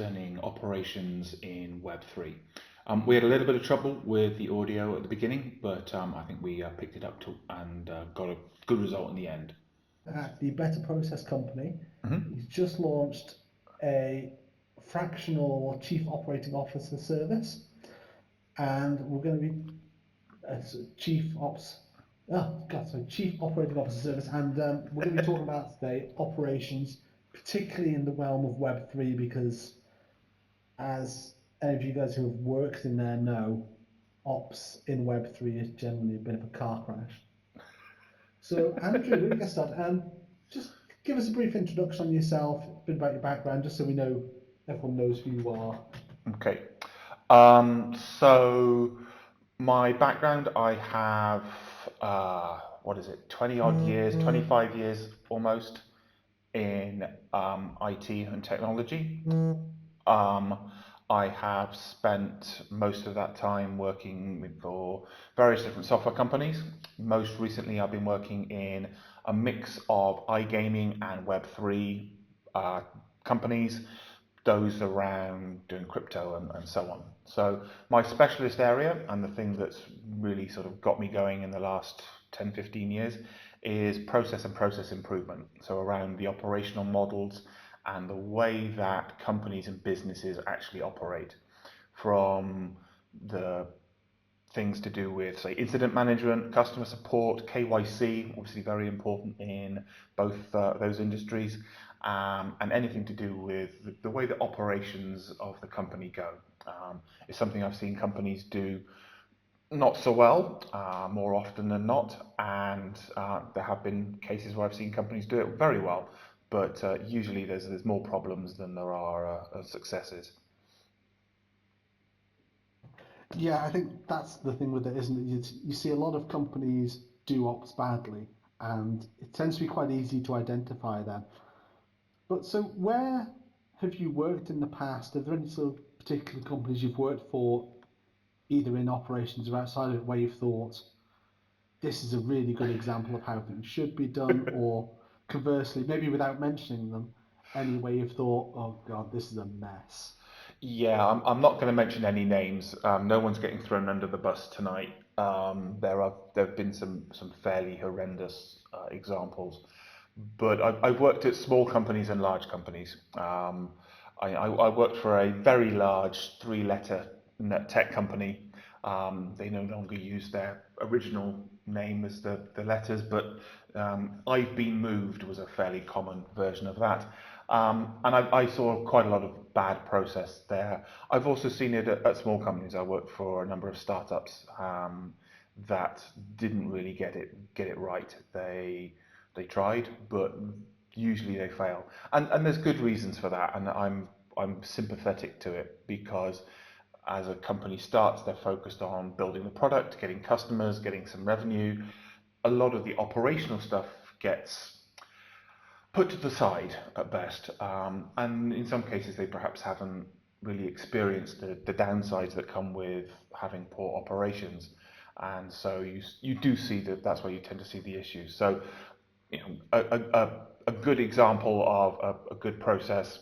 concerning operations in Web3. We had a little bit of trouble with the audio at the beginning, but I think we picked it up and got a good result in the end. At the Better Process company, Mhm. he's just launched a fractional chief operating officer service, and we're going to be chief ops. Oh God, sorry, chief operating officer service, and we're going to be talking about today operations, particularly in the realm of Web3, because as any of you guys who have worked in there know, ops in Web3 is generally a bit of a car crash. So, Andrew, we're going to get started. Just give us a brief introduction on yourself, a bit about your background, just so we know everyone knows who you are. Okay. So my background, I have what is it, 20 odd years, 25 years almost in IT and technology. Um, I have spent most of that time working for various different software companies. Most recently, I've been working in a mix of iGaming and Web3 companies, those around doing crypto and so on. So my specialist area and the thing that's really sort of got me going in the last 10, 15 years is process and process improvement. So around the operational models and the way that companies and businesses actually operate, from the things to do with, say, incident management, customer support, KYC, obviously very important in both those industries, and anything to do with the way the operations of the company go. It's something I've seen companies do not so well, more often than not, and there have been cases where I've seen companies do it very well, but usually there's more problems than there are successes. Yeah, I think that's the thing with it, isn't it? You see a lot of companies do ops badly, and it tends to be quite easy to identify them. But so, where have you worked in the past? Are there any sort of particular companies you've worked for, either in operations or outside of it, where you've thought this is a really good example of how things should be done, or conversely, maybe without mentioning them, any way you've thought, oh God, this is a mess? Yeah, I'm not going to mention any names. No one's getting thrown under the bus tonight. There have been some fairly horrendous examples, but I've worked at small companies and large companies. I worked for a very large three-letter tech company. They no longer use their original name as the letters, but I've been moved was a fairly common version of that. And I saw quite a lot of bad process there. I've also seen it at small companies. I worked for a number of startups that didn't really get it right. They tried, but usually they fail. And there's good reasons for that. And I'm sympathetic to it, because as a company starts, they're focused on building the product, getting customers, getting some revenue. A lot of the operational stuff gets put to the side at best. And in some cases, they perhaps haven't really experienced the downsides that come with having poor operations. And so you do see that that's where you tend to see the issues. So, you know, a good example of a good process.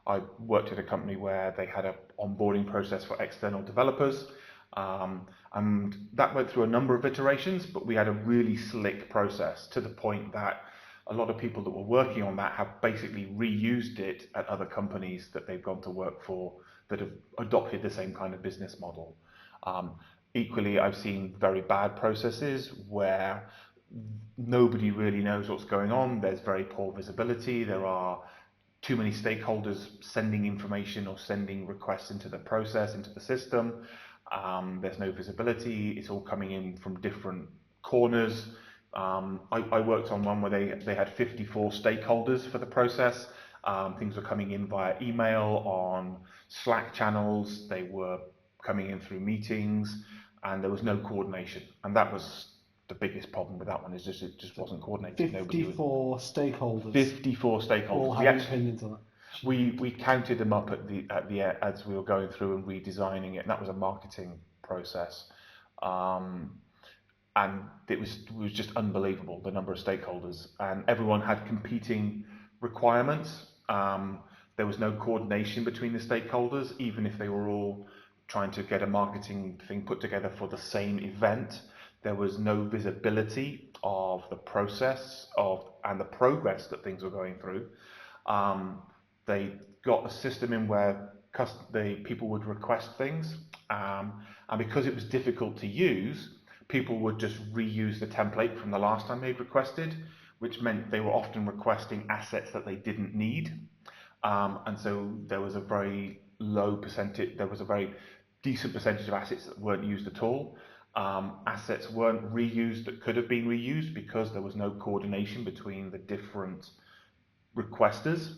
I worked at a company where they had an onboarding process for external developers. And that went through a number of iterations, but we had a really slick process, to the point that a lot of people that were working on that have basically reused it at other companies that they've gone to work for that have adopted the same kind of business model. Um, Equally, I've seen very bad processes where nobody really knows what's going on. There's very poor visibility. There are too many stakeholders sending information or sending requests into the process, into the system. There's no visibility. It's all coming in from different corners. I worked on one where they had 54 stakeholders for the process. Things were coming in via email, on Slack channels. They were coming in through meetings, and there was no coordination. And that was the biggest problem with that one, is just it just wasn't coordinated. Nobody was 54 stakeholders 54 all stakeholders. having opinions on it. We counted them up at the as we were going through and redesigning it, and that was a marketing process. Um, and it was just unbelievable, the number of stakeholders, and everyone had competing requirements. There was no coordination between the stakeholders, even if they were all trying to get a marketing thing put together for the same event. There was no visibility of the process of and the progress that things were going through. Um, they got a system in where people would request things, and because it was difficult to use, people would just reuse the template from the last time they'd requested, which meant they were often requesting assets that they didn't need. And so there was a very low percentage, there was a very decent percentage of assets that weren't used at all. Assets weren't reused that could have been reused because there was no coordination between the different requesters.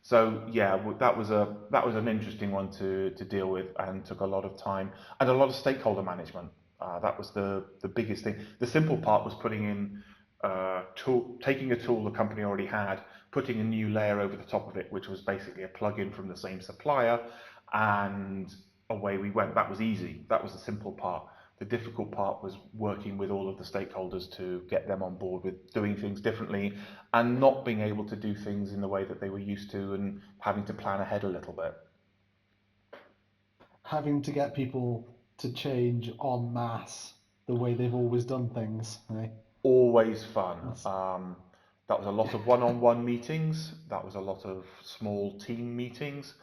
So yeah, that was an interesting one to deal with and took a lot of time and a lot of stakeholder management. That was the biggest thing. The simple part was putting in taking a tool the company already had, putting a new layer over the top of it, which was basically a plugin from the same supplier, and away we went. That was easy. That was the simple part. The difficult part was working with all of the stakeholders to get them on board with doing things differently and not being able to do things in the way that they were used to and having to plan ahead a little bit. Having to get people to change en masse the way they've always done things. Eh? Always fun. That's, That was a lot of one-on-one meetings. That was a lot of small team meetings,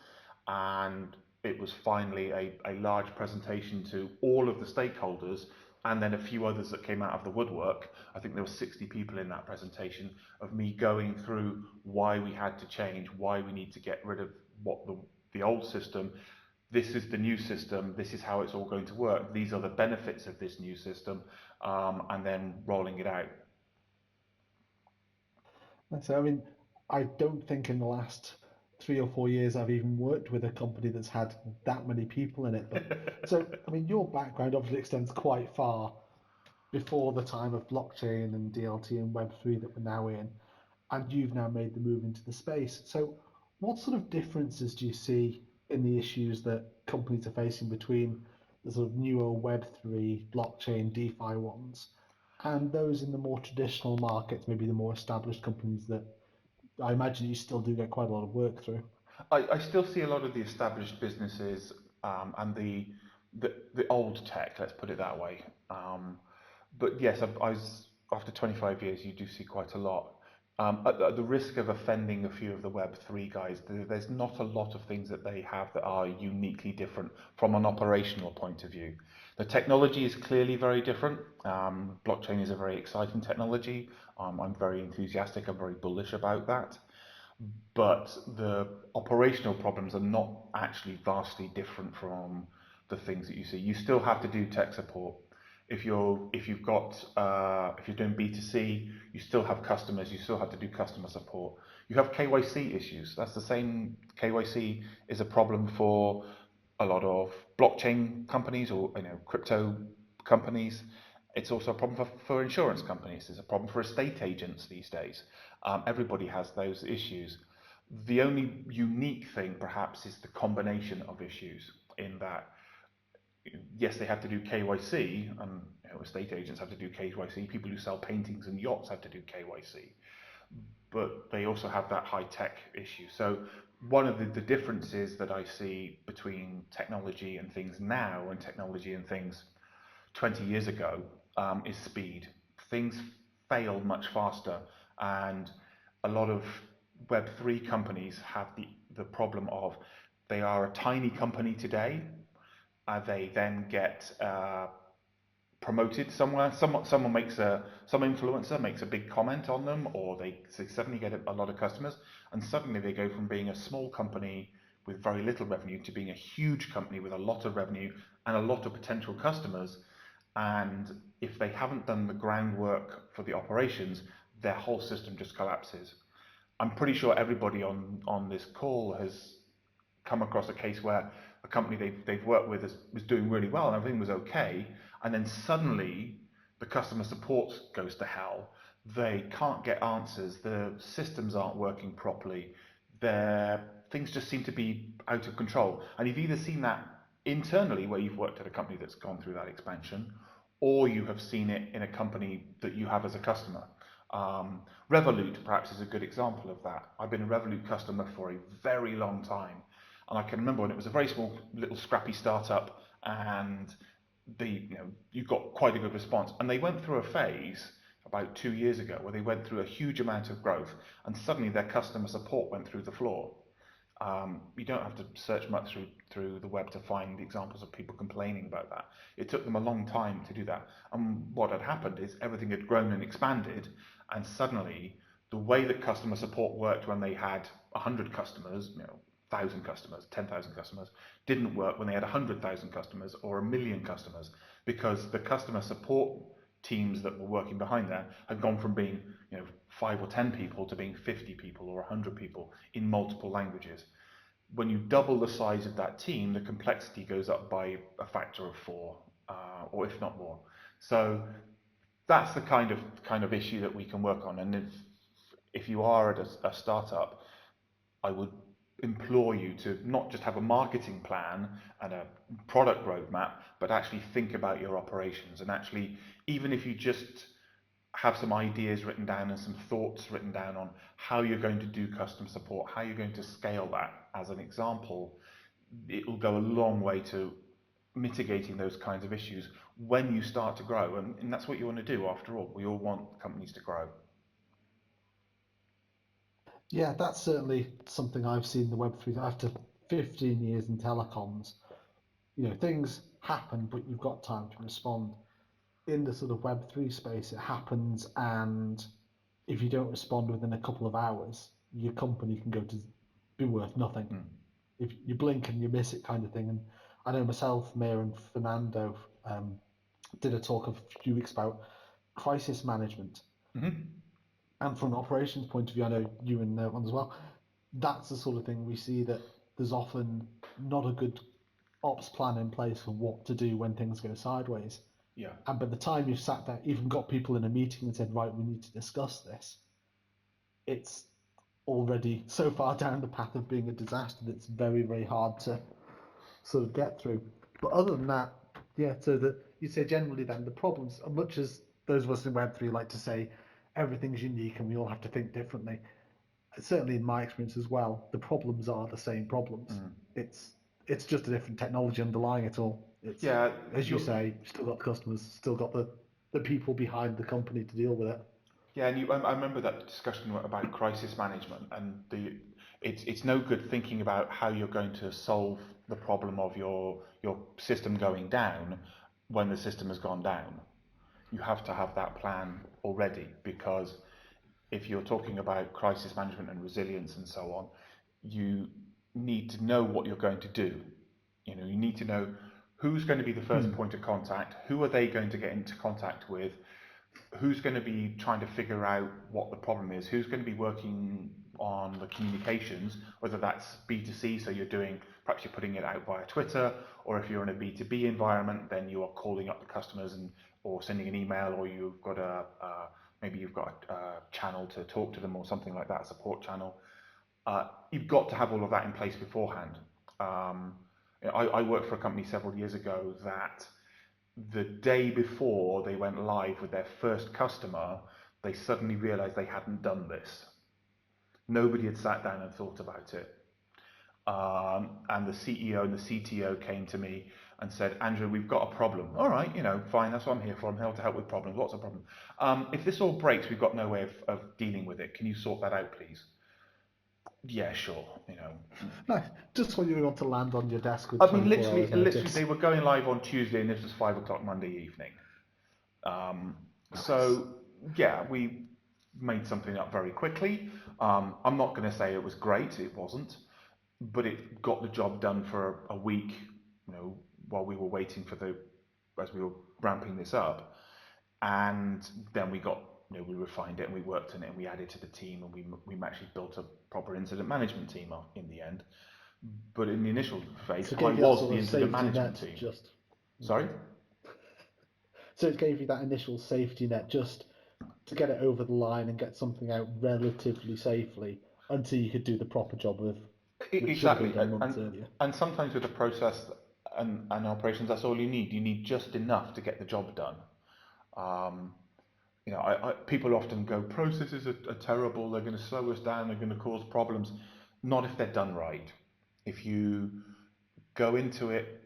and it was finally a large presentation to all of the stakeholders, and then a few others that came out of the woodwork. I think there were 60 people in that presentation of me going through why we had to change, why we need to get rid of what the old system. This is the new system. This is how it's all going to work. These are the benefits of this new system, and then rolling it out. I mean, I don't think in the last 3 or 4 years I've even worked with a company that's had that many people in it. But so, I mean, your background obviously extends quite far before the time of blockchain and DLT and Web3 that we're now in, and you've now made the move into the space. So, what sort of differences do you see in the issues that companies are facing between the sort of newer Web3, blockchain, DeFi ones, and those in the more traditional markets, maybe the more established companies that I imagine you still do get quite a lot of work through? I still see a lot of the established businesses and the old tech, let's put it that way. But yes, after 25 years, you do see quite a lot. At the risk of offending a few of the Web3 guys, there's not a lot of things that they have that are uniquely different from an operational point of view. The technology is clearly very different. Blockchain is a very exciting technology. I'm very enthusiastic. I'm very bullish about that, but the operational problems are not actually vastly different from the things that you see. You still have to do tech support. If you're doing B2C, you still have customers. You still have to do customer support. You have KYC issues. That's the same. KYC is a problem for a lot of blockchain companies or crypto companies. It's also a problem for insurance companies. It's a problem for estate agents these days. Everybody has those issues. The only unique thing, perhaps, is the combination of issues in that, yes, they have to do KYC, and estate agents have to do KYC. People who sell paintings and yachts have to do KYC, but they also have that high tech issue. So one of the differences that I see between technology and things now and technology and things 20 years ago is speed. Things fail much faster, and a lot of Web3 companies have the problem of they are a tiny company today. They then get promoted somewhere. Someone makes some influencer makes a big comment on them, or they suddenly get a lot of customers, and suddenly they go from being a small company with very little revenue to being a huge company with a lot of revenue and a lot of potential customers. And if they haven't done the groundwork for the operations, their whole system just collapses. I'm pretty sure everybody on this call has come across a case where a company they've worked with was doing really well and everything was okay, and then suddenly the customer support goes to hell. They can't get answers. The systems aren't working properly. Their things just seem to be out of control. And you've either seen that internally, where you've worked at a company that's gone through that expansion, or you have seen it in a company that you have as a customer. Revolut perhaps is a good example of that. I've been a Revolut customer for a very long time, and I can remember when it was a very small, little, scrappy startup, and you got quite a good response. And they went through a phase about 2 years ago where they went through a huge amount of growth, and suddenly their customer support went through the floor. You don't have to search much through the web to find examples of people complaining about that. It took them a long time to do that. And what had happened is everything had grown and expanded, and suddenly the way that customer support worked when they had 100 customers, 1,000 customers, 10,000 customers, didn't work when they had 100,000 customers or a million customers, because the customer support teams that were working behind that had gone from being 5 or 10 people to being 50 people or 100 people in multiple languages. When you double the size of that team, the complexity goes up by a factor of 4, or if not more. So that's the kind of issue that we can work on. And if you are at a startup, I would implore you to not just have a marketing plan and a product roadmap, but actually think about your operations. And actually, even if you just have some ideas written down and some thoughts written down on how you're going to do customer support, how you're going to scale that as an example, it will go a long way to mitigating those kinds of issues when you start to grow. And that's what you want to do after all. We all want companies to grow. Yeah, that's certainly something I've seen in the Web3 after 15 years in telecoms. Things happen, but you've got time to respond. In the sort of Web3 space, it happens, and if you don't respond within a couple of hours, your company can go to be worth nothing. Mm. If you blink and you miss it, kind of thing. And I know myself, Mayor, and Fernando did a talk a few weeks about crisis management. Mm-hmm. And from an operations point of view, I know you and one as well, that's the sort of thing we see, that there's often not a good ops plan in place for what to do when things go sideways. Yeah. And by the time you've sat there, even got people in a meeting and said, right, we need to discuss this, it's already so far down the path of being a disaster that it's very, very hard to sort of get through. But other than that, yeah, so that you say generally then the problems, as much as those of us in Web3 like to say everything's unique and we all have to think differently, certainly in my experience as well, the problems are the same problems. Mm. It's just a different technology underlying it all. It's, Yeah, as you say, still got the customers, still got the people behind the company to deal with it. yeah, and I remember that discussion about crisis management, and it's no good thinking about how you're going to solve the problem of your system going down when the system has gone down. You have to have that plan already, because if you're talking about crisis management and resilience and so on, you need to know what you're going to do. You need to know who's going to be the first point of contact, who are they going to get into contact with, who's going to be trying to figure out what the problem is, who's going to be working on the communications, whether that's B2C, so perhaps you're putting it out via Twitter, or if you're in a B2B environment, then you are calling up the customers or sending an email, or maybe you've got a channel to talk to them or something like that, a support channel. You've got to have all of that in place beforehand. I worked for a company several years ago that the day before they went live with their first customer, they suddenly realized they hadn't done this. Nobody had sat down and thought about it. And the CEO and the CTO came to me and said, Andrew, we've got a problem. All right, fine, that's what I'm here for. I'm here to help with problems. What's the problem? If this all breaks, we've got no way of dealing with it. Can you sort that out, please? Yeah, sure. No, just when you want to land on your desk with I mean, 24 hours literally, notice. they were going live on Tuesday, and this was 5 o'clock Monday evening. So yeah, we made something up very quickly. I'm not going to say it was great. It wasn't, but it got the job done for a week. While we were waiting as we were ramping this up, and then we refined it and we worked on it and we added to the team, and we actually built a proper incident management team in the end. But in the initial phase, So it I gave you that was sort the of incident safety management net, team. Sorry? So it gave you that initial safety net just to get it over the line and get something out relatively safely until you could do the proper job which should have been Exactly. done months earlier. And sometimes with a process and operations, that's all you need. You need just enough to get the job done. people often go, processes are terrible, they're going to slow us down, they're going to cause problems. Not if they're done right. If you go into it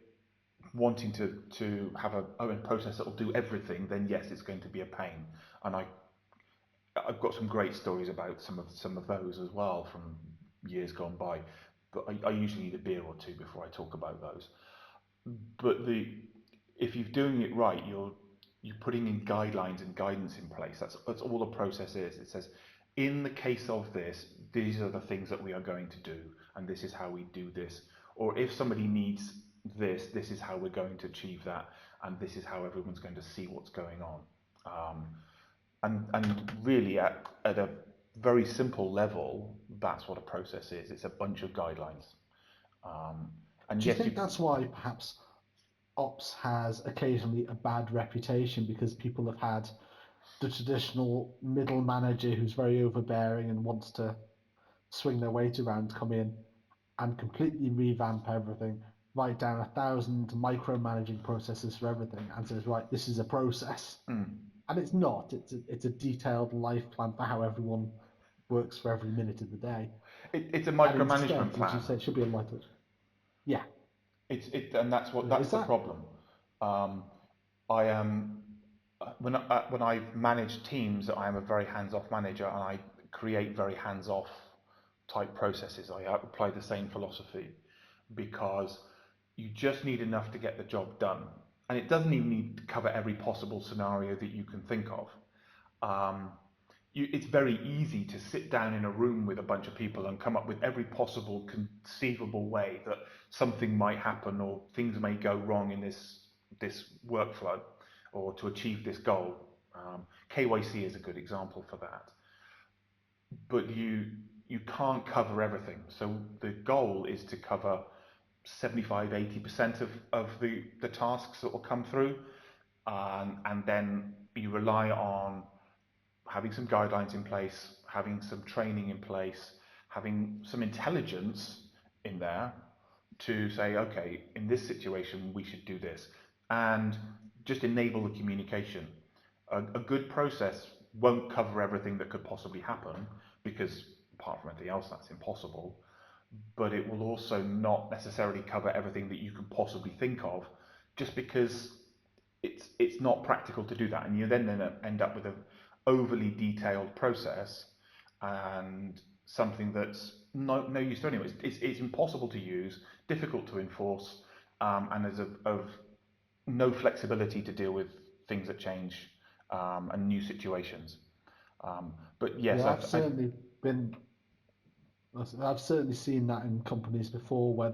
wanting to have a process that will do everything, then yes, it's going to be a pain. And I've got some great stories about some of those as well from years gone by. But I usually need a beer or two before I talk about those. But if you're doing it right, you're putting in guidelines and guidance in place. That's all the process is. It says, in the case of this, these are the things that we are going to do, and this is how we do this. Or if somebody needs this, this is how we're going to achieve that, and this is how everyone's going to see what's going on. And really, at a very simple level, that's what a process is. It's a bunch of guidelines. Um, and Do you yes, you think that's why perhaps ops has occasionally a bad reputation because people have had the traditional middle manager who's very overbearing and wants to swing their weight around come in and completely revamp everything, write down 1,000 micromanaging processes for everything, and says, right, this is a process. And it's not. It's a detailed life plan for how everyone works for every minute of the day. it's a And micromanagement instead, as you plan. say, it should be a light touch. Yeah. And that's Is the that problem. Um, I am when I've managed teams, I am a very hands-off manager, and I create very hands-off type processes. I apply the same philosophy because you just need enough to get the job done, and it doesn't even need to cover every possible scenario that you can think of. Um, it's very easy to sit down in a room with a bunch of people and come up with every possible conceivable way that something might happen or things may go wrong in this workflow or to achieve this goal. KYC is a good example for that. But you can't cover everything. So the goal is to cover 75-80% of the tasks that will come through. And then you rely on having some guidelines in place, having some training in place, having some intelligence in there to say, okay, in this situation, we should do this. And just enable the communication. A good process won't cover everything that could possibly happen because, apart from anything else, that's impossible. But it will also not necessarily cover everything that you can possibly think of just because it's not practical to do that, and you then end up with an overly detailed process and something that's no use to anyone. It's impossible to use, difficult to enforce, and there's of no flexibility to deal with things that change and new situations. But yes, yeah, been I've certainly seen that in companies before where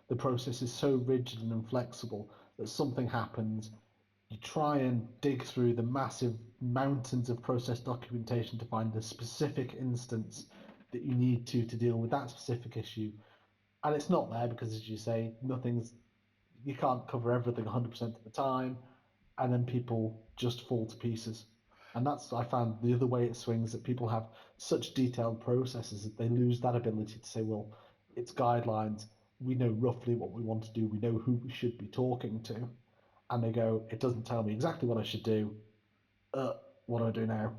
the process is so rigid and inflexible that something happens, you try and dig through the massive mountains of process documentation to find the specific instance that you need to deal with that specific issue. And it's not there because, as you say, you can't cover everything 100% of the time, and then people just fall to pieces. And that's, I found, the other way it swings, that people have such detailed processes that they lose that ability to say, well, it's guidelines. We know roughly what we want to do. We know who we should be talking to. And they go, it doesn't tell me exactly what I should do. Uh, what do I do now?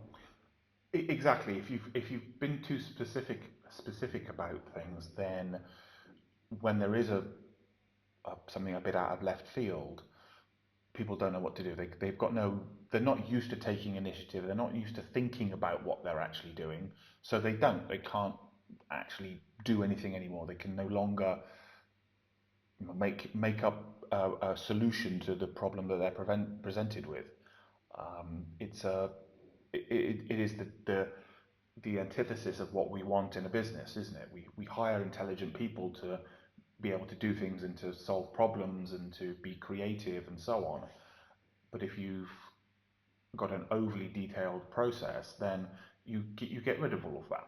Exactly. If you've been too specific about things, then when there is something a bit out of left field, people don't know what to do. They've got no, they're not used to taking initiative. They're not used to thinking about what they're actually doing. So they can't actually do anything anymore. They can no longer make up a solution to the problem that they're presented with. It's a, it is the antithesis of what we want in a business, isn't it? We hire intelligent people to be able to do things and to solve problems and to be creative and so on. But if you've got an overly detailed process, then you get rid of all of that.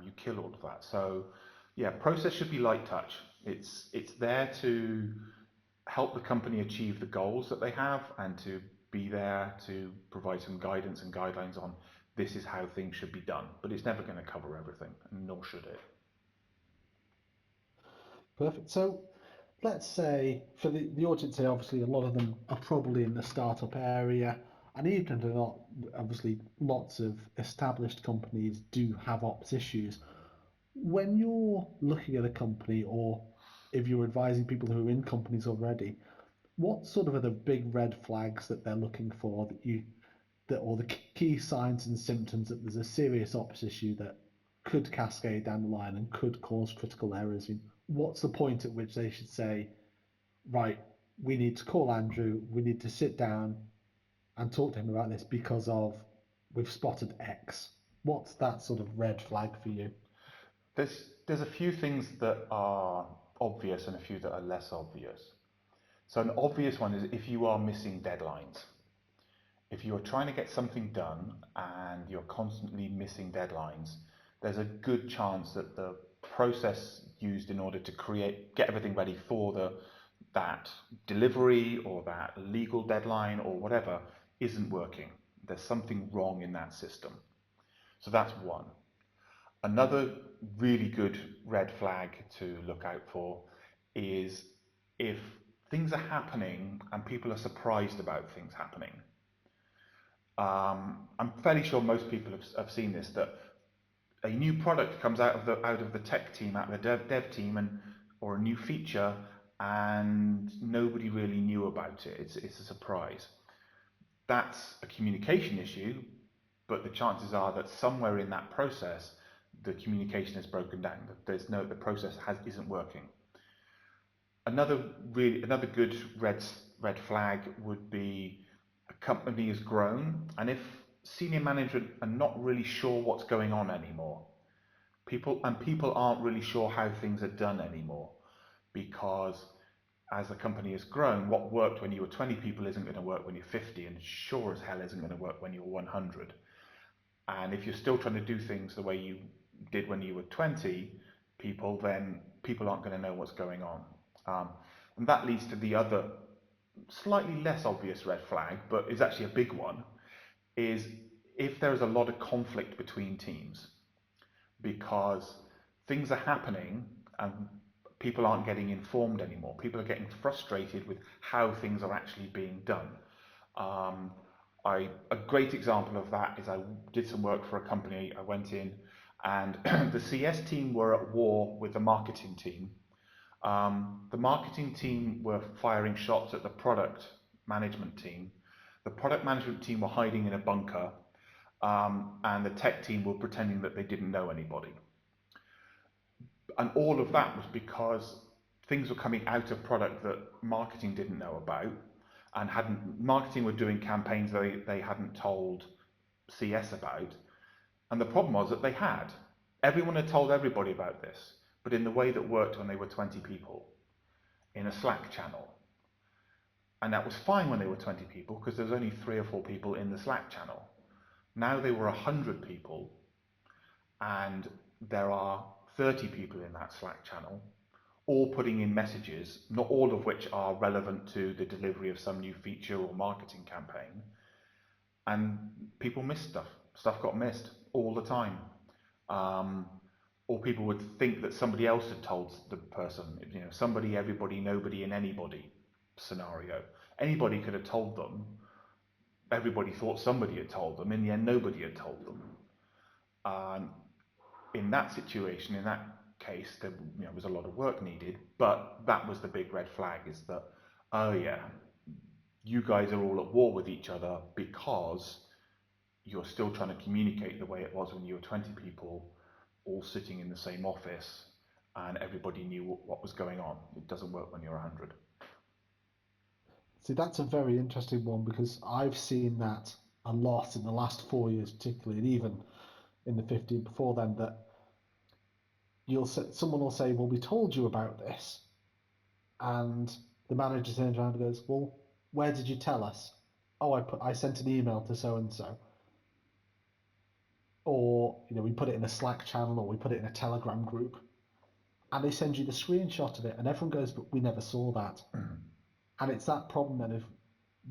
You kill all of that. So yeah, process should be light touch. It's there to help the company achieve the goals that they have and to be there to provide some guidance and guidelines on this is how things should be done. But it's never going to cover everything, nor should it. Perfect. So let's say for the audience here, obviously a lot of them are probably in the startup area. And even though not, obviously, lots of established companies do have ops issues. When you're looking at a company, or if you're advising people who are in companies already, what sort of are the big red flags that they're looking for or the key signs and symptoms that there's a serious ops issue that could cascade down the line and could cause critical errors? What's the point at which they should say, right, we need to call Andrew, we need to sit down and talk to him about this because of we've spotted X? What's that sort of red flag for you? There's a few things that are obvious and a few that are less obvious. So an obvious one is if you are missing deadlines. If you're trying to get something done and you're constantly missing deadlines, there's a good chance that the process used in order to get everything ready for that delivery or that legal deadline or whatever isn't working. There's something wrong in that system. So that's one. Another really good red flag to look out for is if things are happening and people are surprised about things happening. I'm fairly sure most people have seen this, that a new product comes out of the tech team, out of the dev team, or a new feature, and nobody really knew about it. It's a surprise. That's a communication issue, but the chances are that somewhere in that process, the communication is broken down. The process isn't working. Another good red flag would be a company has grown, and if senior management are not really sure what's going on anymore, people aren't really sure how things are done anymore, because as the company has grown, what worked when you were 20 people isn't going to work when you're 50, and sure as hell isn't going to work when you're 100. And if you're still trying to do things the way you did when you were 20 people, then people aren't going to know what's going on. And that leads to the other slightly less obvious red flag, but is actually a big one, is if there is a lot of conflict between teams, because things are happening and people aren't getting informed anymore. People are getting frustrated with how things are actually being done. A great example of that is I did some work for a company. I went in and the CS team were at war with the marketing team. The marketing team were firing shots at the product management team. The product management team were hiding in a bunker, and the tech team were pretending that they didn't know anybody. And all of that was because things were coming out of product that marketing didn't know about, and marketing were doing campaigns they hadn't told CS about. And the problem was that everyone had told everybody about this, but in the way that worked when they were 20 people in a Slack channel. And that was fine when they were 20 people because there was only 3 or 4 people in the Slack channel. Now they were 100 people and there are 30 people in that Slack channel, all putting in messages, not all of which are relevant to the delivery of some new feature or marketing campaign. And people missed stuff. Stuff got missed all the time. Or people would think that somebody else had told the person, somebody, everybody, nobody, and anybody scenario. Anybody could have told them. Everybody thought somebody had told them. In the end, nobody had told them. In that situation, in that case, there was a lot of work needed, but that was the big red flag, is that, oh yeah, you guys are all at war with each other because you're still trying to communicate the way it was when you were 20 people all sitting in the same office and everybody knew what was going on. It doesn't work when you're 100. See, that's a very interesting one because I've seen that a lot in the last 4 years, particularly, and even in the 15 before then, that someone will say, "Well, we told you about this," and the manager turns around and goes, "Well, where did you tell us?" "Oh, I sent an email to so and so," or we put it in a Slack channel or we put it in a Telegram group, and they send you the screenshot of it, and everyone goes, "But we never saw that." And it's that problem then, if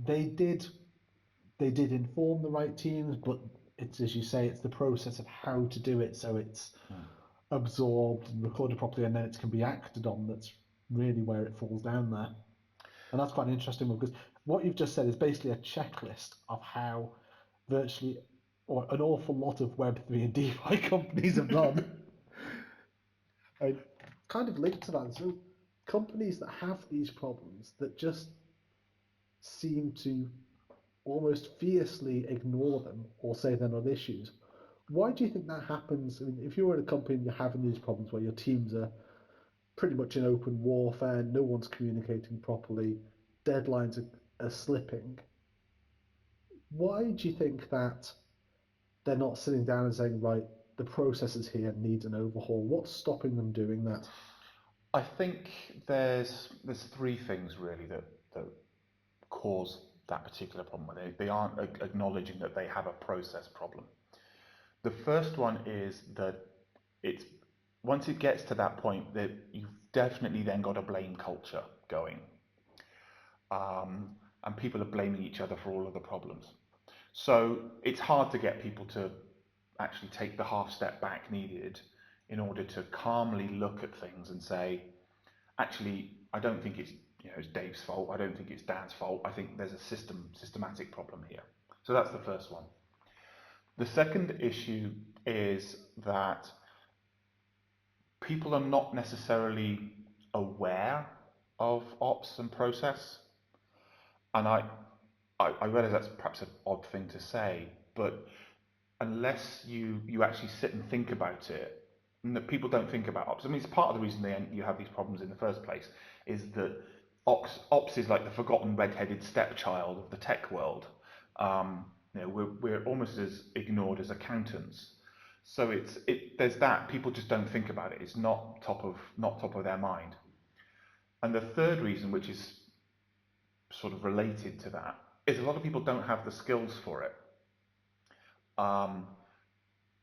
they did inform the right teams, but it's, as you say, it's the process of how to do it so it's absorbed and recorded properly, and then it can be acted on. That's really where it falls down there. And that's quite an interesting one because what you've just said is basically a checklist of how virtually or an awful lot of Web3 and DeFi companies have done. I kind of linked to that. So companies that have these problems that just seem to almost fiercely ignore them or say they're not issues. Why do you think that happens? I mean, if you're in a company and you're having these problems where your teams are pretty much in open warfare, no one's communicating properly, deadlines are slipping, why do you think that they're not sitting down and saying, right, the processes here need an overhaul? What's stopping them doing that? I think there's three things really that cause that particular problem. Where they aren't acknowledging that they have a process problem. The first one is that it's once it gets to that point that you've definitely then got a blame culture going, and people are blaming each other for all of the problems. So it's hard to get people to actually take the half step back needed in order to calmly look at things and say, actually, I don't think it's Dave's fault. I don't think it's Dan's fault. I think there's a systematic problem here. So that's the first one. The second issue is that people are not necessarily aware of ops and process. And I realize that's perhaps an odd thing to say, but unless you actually sit and think about it, and people don't think about ops. I mean, it's part of the reason you have these problems in the first place is that ops is like the forgotten red-headed stepchild of the tech world. We're almost as ignored as accountants. So there's that people just don't think about it. It's not top of their mind. And the third reason, which is sort of related to that, is a lot of people don't have the skills for it. Um,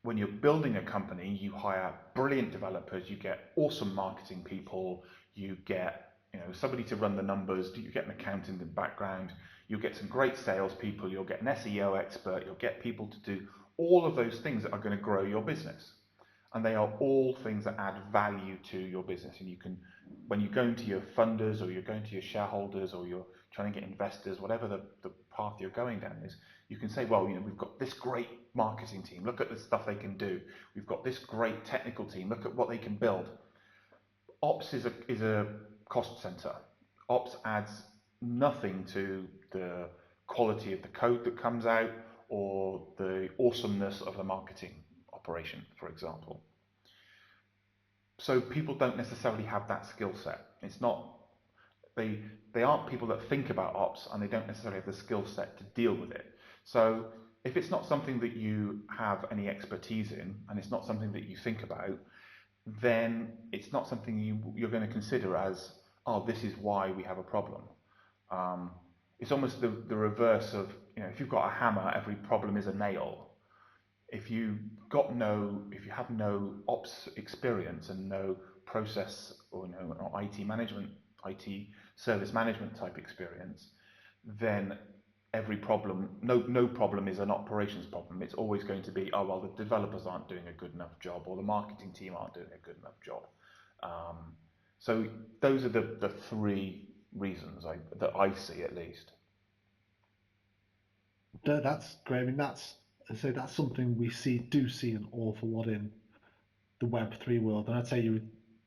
when you're building a company, you hire brilliant developers, you get awesome marketing people, you get somebody to run the numbers, you get an accountant in the background, you'll get some great salespeople, you'll get an SEO expert, you'll get people to do all of those things that are going to grow your business. And they are all things that add value to your business. And you can, when you're going to your funders or you're going to your shareholders or you're trying to get investors, whatever the path you're going down is, you can say, well, we've got this great marketing team. Look at the stuff they can do. We've got this great technical team. Look at what they can build. Ops is a cost center. Ops adds nothing to the quality of the code that comes out or the awesomeness of the marketing operation, for example. So people don't necessarily have that skill set. It's not they aren't people that think about ops and they don't necessarily have the skill set to deal with it. So if it's not something that you have any expertise in and it's not something that you think about, then it's not something you're going to consider as, oh, this is why we have a problem. It's almost the reverse of, if you've got a hammer, every problem is a nail. If you have no ops experience and no process or IT management, IT service management type experience, then every problem, no problem is an operations problem. It's always going to be, oh well, the developers aren't doing a good enough job, or the marketing team aren't doing a good enough job. So those are the three reasons that I see at least. That's great. I mean, that's something we do see an awful lot in the Web3 world. And I'd say you're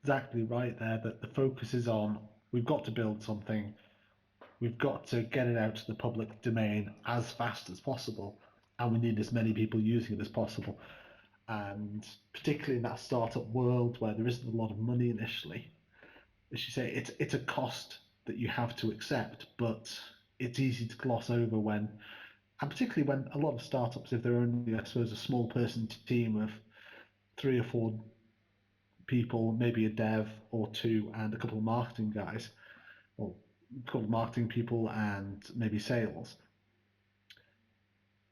exactly right there that the focus is on we've got to build something, we've got to get it out to the public domain as fast as possible, and we need as many people using it as possible. And particularly in that startup world where there isn't a lot of money initially, as you say, it's a cost that you have to accept, but it's easy to gloss over and particularly when a lot of startups, if they're only, I suppose, a small person team of 3 or 4 people, maybe a dev or two, and a couple of marketing guys, or a couple of marketing people and maybe sales,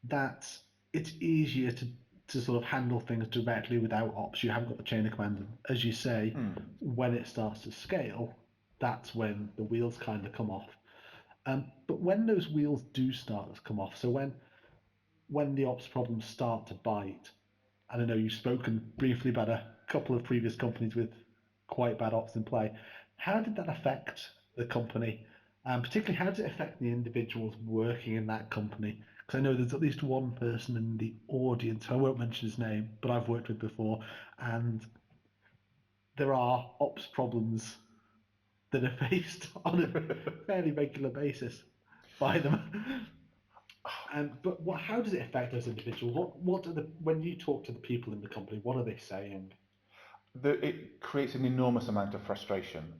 that it's easier to sort of handle things directly without ops. You haven't got the chain of command. And as you say, when it starts to scale, that's when the wheels kind of come off. But when those wheels do start to come off, so when the ops problems start to bite, and I know you've spoken briefly about a couple of previous companies with quite bad ops in play. How did that affect the company? And particularly, how does it affect the individuals working in that company? Because I know there's at least one person in the audience, I won't mention his name, but I've worked with before, and there are ops problems that are faced on a fairly regular basis by them. And but how does it affect those individuals? What do the when you talk to the people in the company, what are they saying? It creates an enormous amount of frustration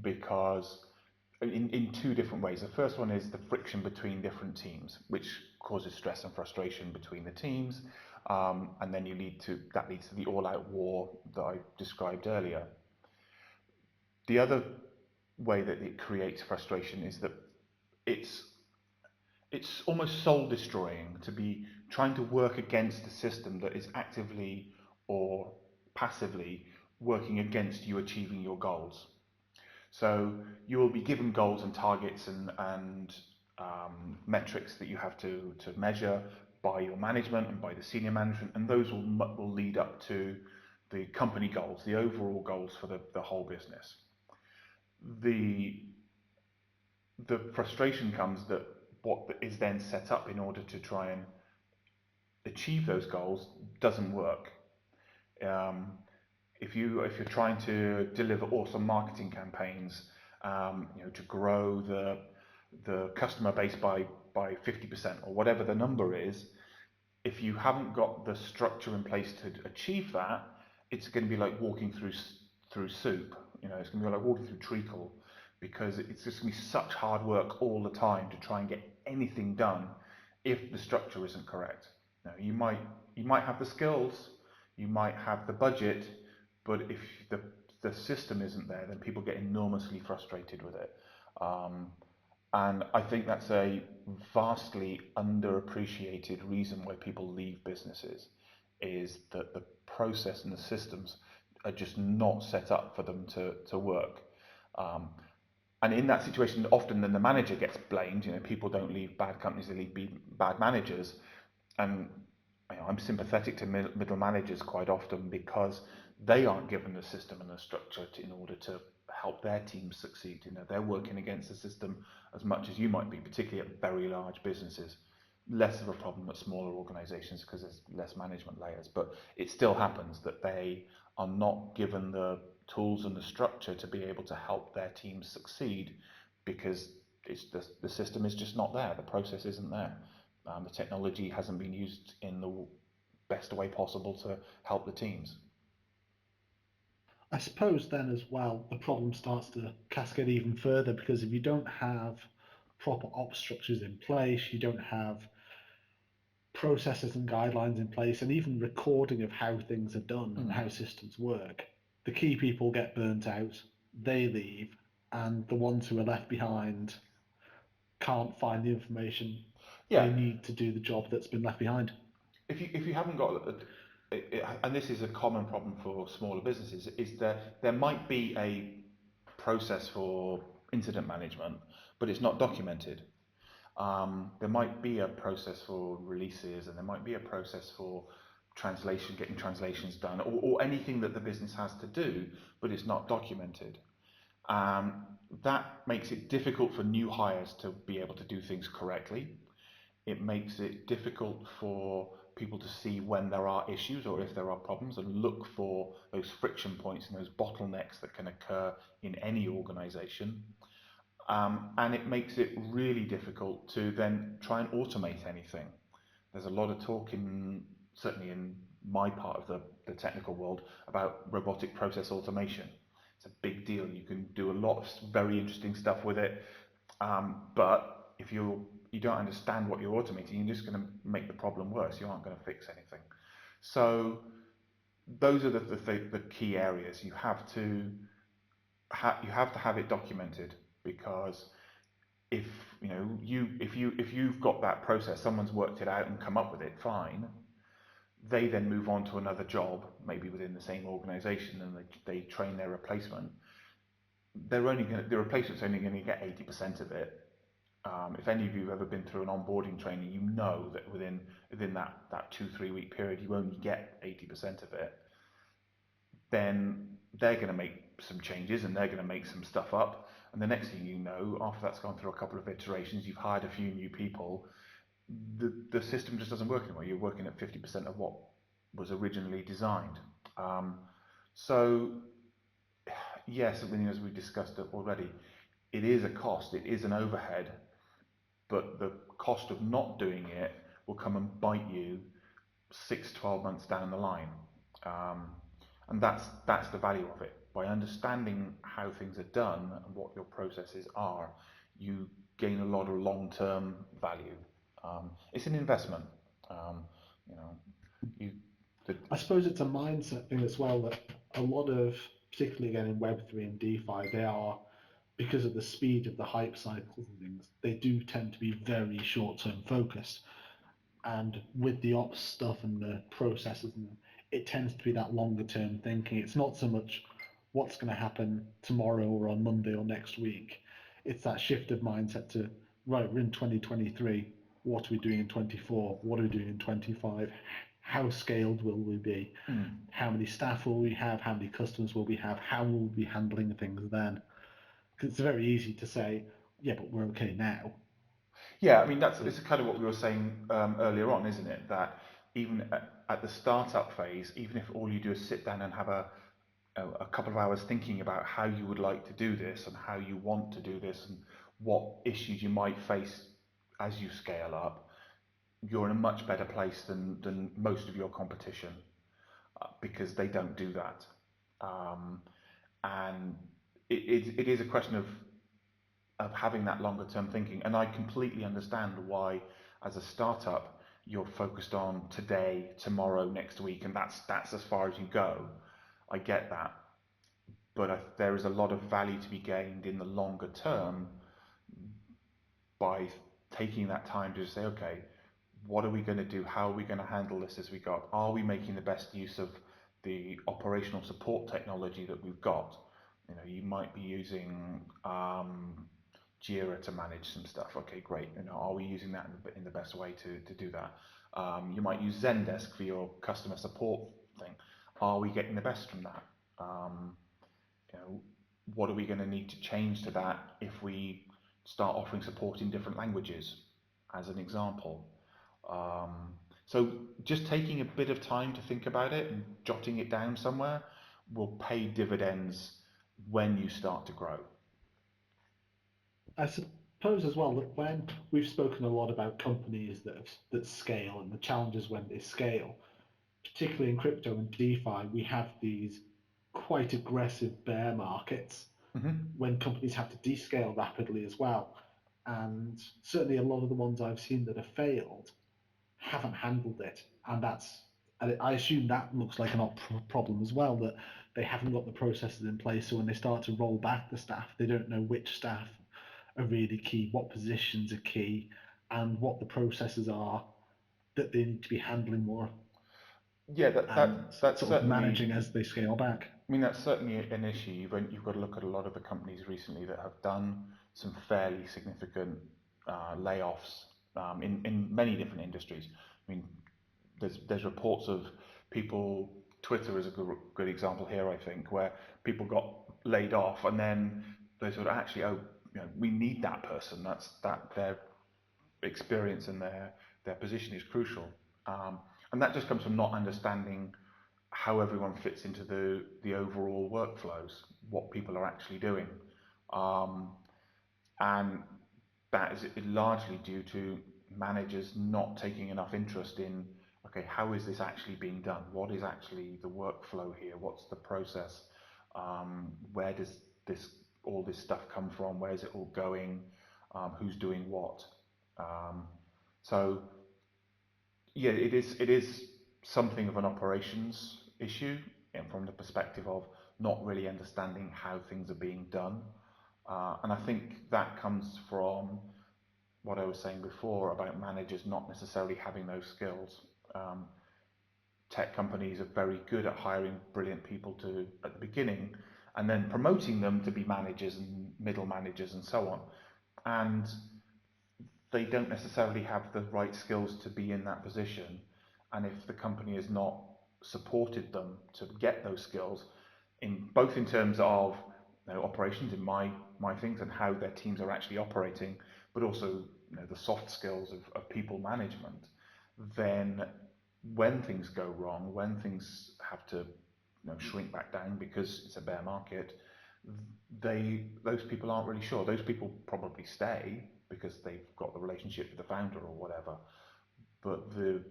because in two different ways. The first one is the friction between different teams, which causes stress and frustration between the teams, and then that leads to the all-out war that I described earlier. The other way that it creates frustration is that it's it's almost soul destroying to be trying to work against a system that is actively or passively working against you achieving your goals. So you will be given goals and targets and metrics that you have to measure by your management and by the senior management, and those will lead up to the company goals, the overall goals for the whole business. The the frustration comes that what is then set up in order to try and achieve those goals doesn't work. Um, if you're trying to deliver awesome marketing campaigns, to grow the customer base by 50% or whatever the number is, if you haven't got the structure in place to achieve that, it's going to be like walking through soup. It's going to be like walking through treacle because it's just going to be such hard work all the time to try and get anything done if the structure isn't correct. You might have the skills, you might have the budget, but if the system isn't there, then people get enormously frustrated with it. Um, and I think that's a vastly underappreciated reason why people leave businesses is that the process and the systems are just not set up for them to work. Um, and in that situation, often then the manager gets blamed. People don't leave bad companies; they leave bad managers. And I'm sympathetic to middle managers quite often because they aren't given the system and the structure in order to help their teams succeed. They're working against the system as much as you might be, particularly at very large businesses. Less of a problem at smaller organisations because there's less management layers, but it still happens that they are not given the tools and the structure to be able to help their teams succeed because the system is just not there, the process isn't there. The technology hasn't been used in the best way possible to help the teams. I suppose then as well, the problem starts to cascade even further because if you don't have proper ops structures in place, you don't have processes and guidelines in place, and even recording of how things are done and how systems work, the key people get burnt out, they leave, and the ones who are left behind can't find the information they Yeah, need to do the job that's been left behind. if you haven't got, and this is a common problem for smaller businesses, is there might be a process for incident management, but it's not documented. There might be a process for releases, and there might be a process for getting translations done, or anything that the business has to do, but it's not documented. Um, that makes it difficult for new hires to be able to do things correctly. It makes it difficult for people to see when there are issues or if there are problems and look for those friction points and those bottlenecks that can occur in any organization. And it makes it really difficult to then try and automate anything. There's a lot of talk certainly in my part of the technical world, about robotic process automation. It's a big deal. You can do a lot of very interesting stuff with it, but if you don't understand what you're automating, you're just going to make the problem worse. You aren't going to fix anything. So those are the key areas. You have to have it documented because if if you've got that process, someone's worked it out and come up with it, fine. They then move on to another job, maybe within the same organisation, and they train their replacement. The replacement's only going to get 80% of it. If any of you have ever been through an onboarding training, you know that within that 2-3 week period, you only get 80% of it. Then they're going to make some changes and they're going to make some stuff up. And the next thing you know, after that's gone through a couple of iterations, you've hired a few new people, the system just doesn't work anymore. You're working at 50% of what was originally designed. So, yes, I mean, as we discussed it already, it is a cost, it is an overhead, but the cost of not doing it will come and bite you 6, 12 months down the line. Um, and that's the value of it. By understanding how things are done and what your processes are, you gain a lot of long-term value. It's an investment. Um, you know, you. The, I suppose it's a mindset thing as well that a lot of, particularly again in Web3 and DeFi, they are, because of the speed of the hype cycles and things, they do tend to be very short-term focused. And with the ops stuff and the processes, and it tends to be that longer-term thinking. It's not so much what's going to happen tomorrow or on Monday or next week. It's that shift of mindset to, right, we're in 2023. What are we doing in 24? What are we doing in 25? How scaled will we be? How many staff will we have? How many customers will we have? How will we be handling things then? Because it's very easy to say, yeah, but we're okay now. Yeah, I mean it's kind of what we were saying earlier on, isn't it? That even at the startup phase, even if all you do is sit down and have a couple of hours thinking about how you would like to do this and how you want to do this and what issues you might face as you scale up, you're in a much better place than most of your competition because they don't do that. And it is a question of having that longer term thinking. And I completely understand why, as a startup, you're focused on today, tomorrow, next week, and that's as far as you go. I get that, but there is a lot of value to be gained in the longer term by taking that time to say, okay, what are we going to do? How are we going to handle this as we go? Are we making the best use of the operational support technology that we've got? You know, you might be using Jira to manage some stuff. Okay, great. You know, are we using that in the best way to do that? You might use Zendesk for your customer support thing. Are we getting the best from that? You know, what are we going to need to change to that if we start offering support in different languages, as an example? So just taking a bit of time to think about it and jotting it down somewhere will pay dividends when you start to grow. I suppose as well that when we've spoken a lot about companies that scale and the challenges when they scale, particularly in crypto and DeFi, we have these quite aggressive bear markets when companies have to descale rapidly as well. And certainly a lot of the ones I've seen that have failed haven't handled it, and I assume that looks like an problem as well, that they haven't got the processes in place. So when they start to roll back the staff, they don't know which staff are really key, what positions are key, and what the processes are that they need to be handling more Yeah, and that's sort of certainly. managing as they scale back. I mean, that's certainly an issue. You've got to look at a lot of the companies recently that have done some fairly significant layoffs in many different industries. I mean, there's reports of people. Twitter is a good example here, I think, where people got laid off and then they sort of actually, oh, you know, we need that person. That their experience and their position is crucial. And that just comes from not understanding how everyone fits into the overall workflows, what people are actually doing. Um, and that is largely due to managers not taking enough interest in, okay, how is this actually being done? What is actually the workflow here? What's the process? Where does all this stuff come from? Where's it all going? Who's doing what? Um, so yeah, it is something of an operations issue, and from the perspective of not really understanding how things are being done. And I think that comes from what I was saying before about managers not necessarily having those skills. Um, Tech companies are very good at hiring brilliant people to at the beginning and then promoting them to be managers and middle managers and so on. And they don't necessarily have the right skills to be in that position. And if the company has not supported them to get those skills, in both in terms of operations in my things and how their teams are actually operating, but also the soft skills of people management, then when things go wrong, when things have to shrink back down because it's a bear market, those people aren't really sure. Those people probably stay because they've got the relationship with the founder or whatever, but the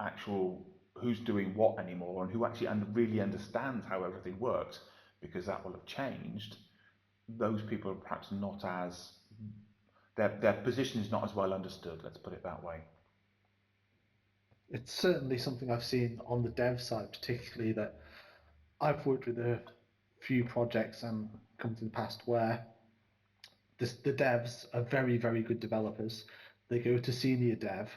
actual who's doing what anymore and who actually really understands how everything works, because that will have changed, those people are perhaps not as their position is not as well understood, let's put it that way. It's certainly something I've seen on the dev side, particularly that I've worked with a few projects and come to the past where the devs are very, very good developers. They go to senior dev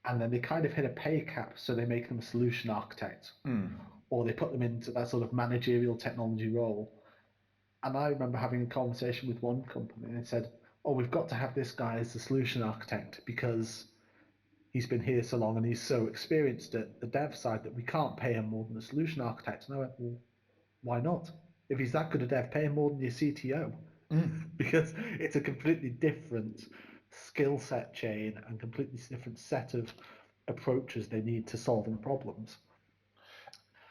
and then they kind of hit a pay cap, so they make them a solution architect or they put them into that sort of managerial technology role. And I remember having a conversation with one company and they said, "Oh, we've got to have this guy as the solution architect because he's been here so long and he's so experienced at the dev side that we can't pay him more than a solution architect." And I went, "Well, why not? If he's that good a dev, pay him more than your CTO." Because it's a completely different skill set chain and completely different set of approaches they need to solving problems.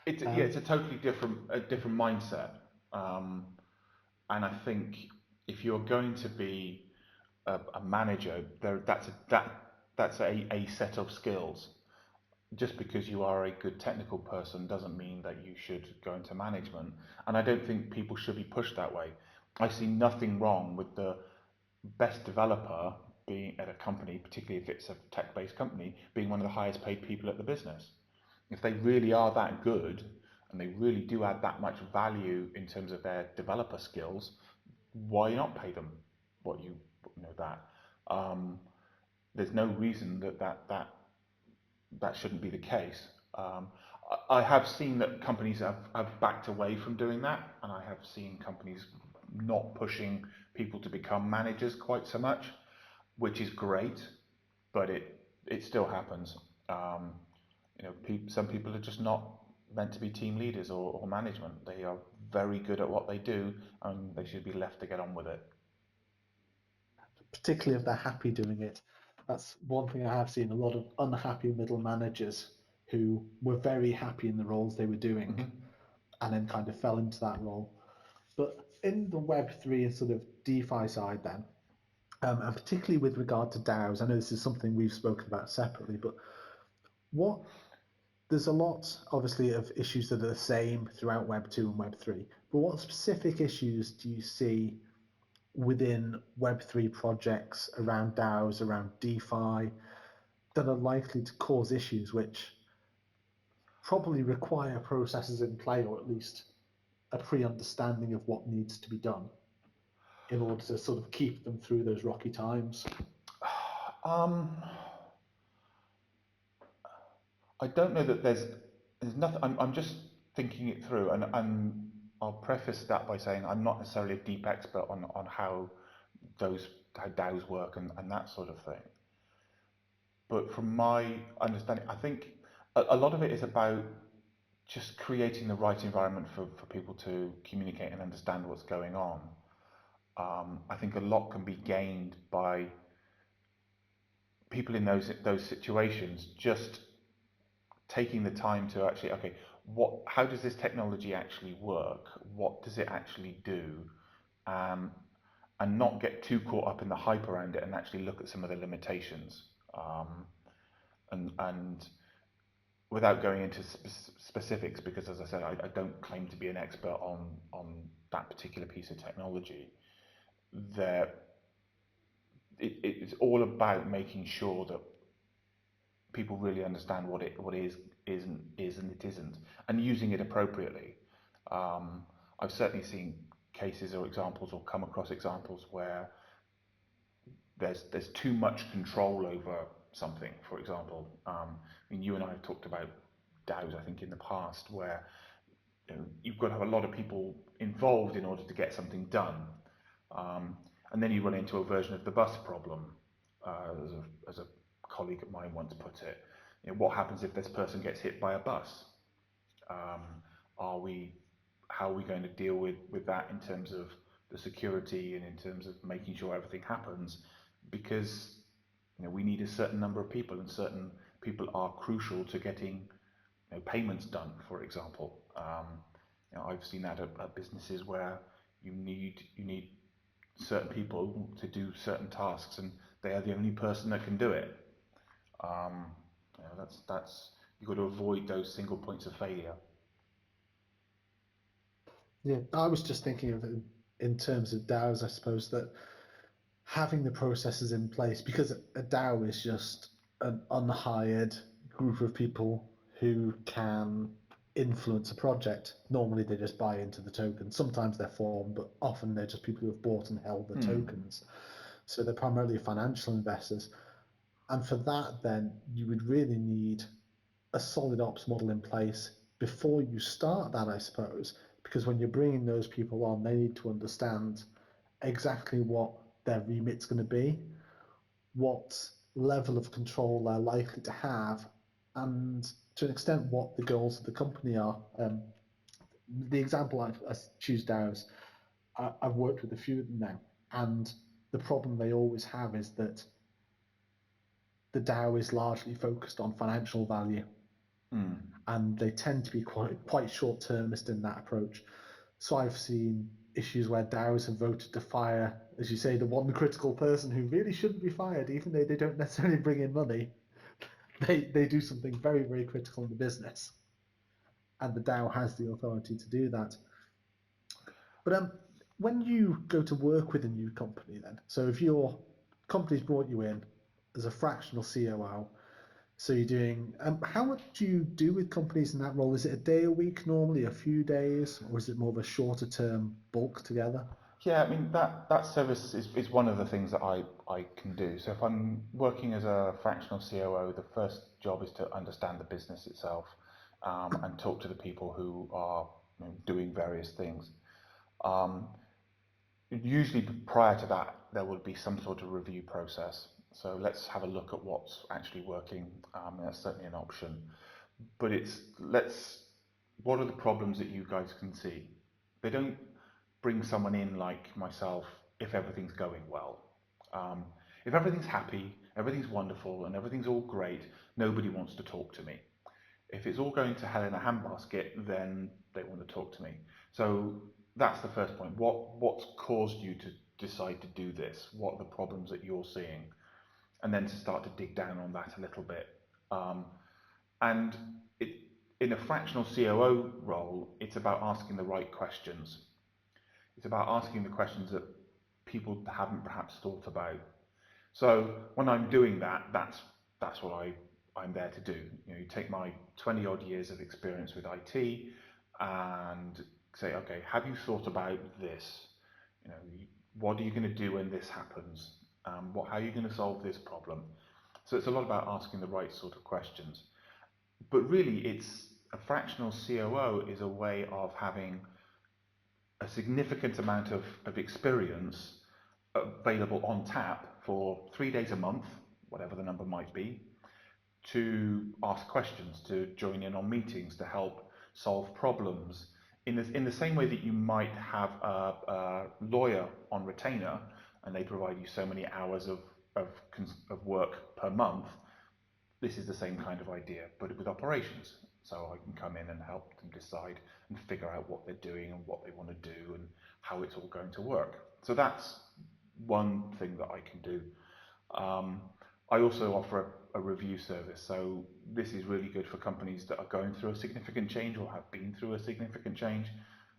It's a totally different mindset, and I think if you're going to be a manager, that's a set of skills. Just because you are a good technical person doesn't mean that you should go into management. And I don't think people should be pushed that way. I see nothing wrong with the best developer being at a company, particularly if it's a tech-based company, being one of the highest paid people at the business. If they really are that good and they really do add that much value in terms of their developer skills, why not pay them what you know that? Um, there's no reason that shouldn't be the case. I have seen that companies have backed away from doing that, and I have seen companies not pushing people to become managers quite so much, which is great, but it still happens. Some people are just not meant to be team leaders or management. They are very good at what they do, and they should be left to get on with it. Particularly if they're happy doing it. That's one thing I have seen, a lot of unhappy middle managers who were very happy in the roles they were doing and then kind of fell into that role. But in the Web3 and sort of DeFi side, then, and particularly with regard to DAOs, I know this is something we've spoken about separately, but what there's a lot, obviously, of issues that are the same throughout Web2 and Web3, but what specific issues do you see within Web3 projects around DAOs, around DeFi, that are likely to cause issues which probably require processes in play, or at least a pre-understanding of what needs to be done in order to sort of keep them through those rocky times? Um, I don't know that there's nothing. I'm just thinking it through, and I'll preface that by saying I'm not necessarily a deep expert on how DAOs work and that sort of thing. But from my understanding, I think a lot of it is about just creating the right environment for people to communicate and understand what's going on. I think a lot can be gained by people in those situations just taking the time to actually, okay, how does this technology actually work? What does it actually do? Um, and not get too caught up in the hype around it and actually look at some of the limitations. And without going into specifics, because as I said, I don't claim to be an expert on that particular piece of technology. There, it's all about making sure that people really understand what is and it isn't, and using it appropriately. I've certainly seen cases or examples, or come across examples where there's too much control over something. For example, I mean, you and I have talked about DAOs, I think, in the past, where you've got to have a lot of people involved in order to get something done, and then you run into a version of the bus problem, as a colleague of mine once put it. What happens if this person gets hit by a bus? Are we how are we going to deal with that in terms of the security and in terms of making sure everything happens, because we need a certain number of people, and certain people are crucial to getting payments done, for example. I've seen that at businesses where you need certain people to do certain tasks, and they are the only person that can do it. Um, that's you've got to avoid those single points of failure. Yeah, I was just thinking of it in terms of DAOs, I suppose, that having the processes in place, because a DAO is just an unhired group of people who can influence a project. Normally they just buy into the token. Sometimes they're formed, but often they're just people who have bought and held the tokens. So they're primarily financial investors. And for that, then you would really need a solid ops model in place before you start that, I suppose, because when you're bringing those people on, they need to understand exactly what their remit's going to be, what level of control they're likely to have, and to an extent what the goals of the company are. The example I choose now is I've worked with a few of them now, and the problem they always have is that the DAO is largely focused on financial value, and they tend to be quite short-termist in that approach. So I've seen issues where DAOs have voted to fire, as you say, the one critical person who really shouldn't be fired, even though they don't necessarily bring in money. They do something very, very critical in the business, and the DAO has the authority to do that. But when you go to work with a new company, then, so if your company's brought you in as a fractional COO, so you're doing, how do you do with companies in that role? Is it a day a week normally, a few days, or is it more of a shorter term bulk together? Yeah, I mean that service is one of the things that I can do. So if I'm working as a fractional COO, the first job is to understand the business itself, and talk to the people who are doing various things. Um, Usually prior to that, there would be some sort of review process. So let's have a look at what's actually working. That's certainly an option. But what are the problems that you guys can see? They don't bring someone in like myself if everything's going well. Um, if everything's happy, everything's wonderful, and everything's all great, nobody wants to talk to me. If it's all going to hell in a handbasket, then they want to talk to me. So that's the first point. What's caused you to decide to do this? What are the problems that you're seeing? And then to start to dig down on that a little bit. And it, in a fractional COO role, it's about asking the right questions. It's about asking the questions that people haven't perhaps thought about. So when I'm doing that, that's what I'm there to do. You take my 20 odd years of experience with IT and say, okay, have you thought about this? You know, what are you going to do when this happens? How are you going to solve this problem? So it's a lot about asking the right sort of questions. But really, it's a fractional COO is a way of having a significant amount of experience available on tap for 3 days a month, whatever the number might be, to ask questions, to join in on meetings, to help solve problems. In the same way that you might have a lawyer on retainer and they provide you so many hours of work per month, this is the same kind of idea, but with operations. So I can come in and help them decide and figure out what they're doing and what they want to do and how it's all going to work. So that's one thing that I can do. I also offer a review service. So this is really good for companies that are going through a significant change or have been through a significant change.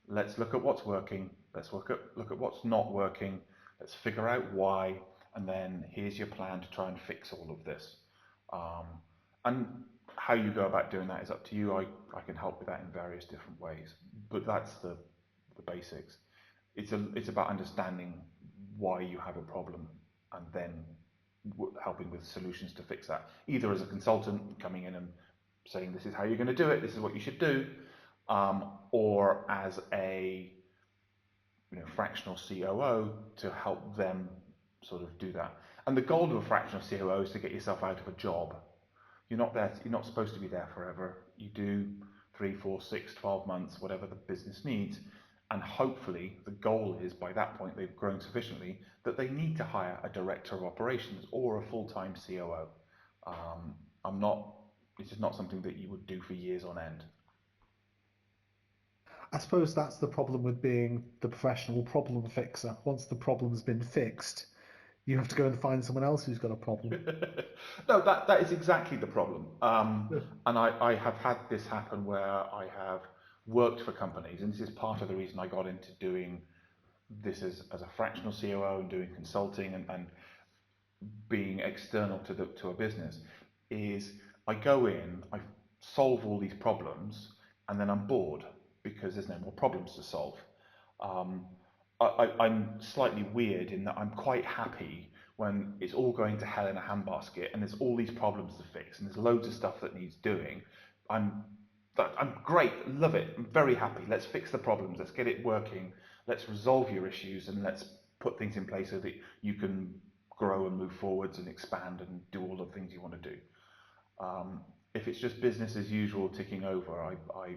Let's look at what's working. Let's look at what's not working. Let's figure out why. And then here's your plan to try and fix all of this. Um, and how you go about doing that is up to you. I can help with that in various different ways. But that's the basics. It's about understanding why you have a problem and then helping with solutions to fix that. Either as a consultant coming in and saying this is how you're going to do it, this is what you should do, or as a fractional COO to help them sort of do that. And the goal of a fractional COO is to get yourself out of a job. You're not supposed to be there forever. You do 3, 4, 6, 12 months, whatever the business needs. And hopefully the goal is by that point they've grown sufficiently that they need to hire a director of operations or a full-time COO. I'm not, it's just not something that you would do for years on end. I suppose that's the problem with being the professional problem fixer. Once the problem's been fixed, you have to go and find someone else who's got a problem. No, that is exactly the problem. And I have had this happen where I have worked for companies, and this is part of the reason I got into doing this as a fractional COO and doing consulting and being external to a business, is I go in, I solve all these problems, and then I'm bored because there's no more problems to solve. Um, I'm slightly weird in that I'm quite happy when it's all going to hell in a handbasket and there's all these problems to fix and there's loads of stuff that needs doing. I'm I'm great, love it, I'm very happy. Let's fix the problems, let's get it working, let's resolve your issues, and let's put things in place so that you can grow and move forwards and expand and do all the things you want to do. If it's just business as usual ticking over, I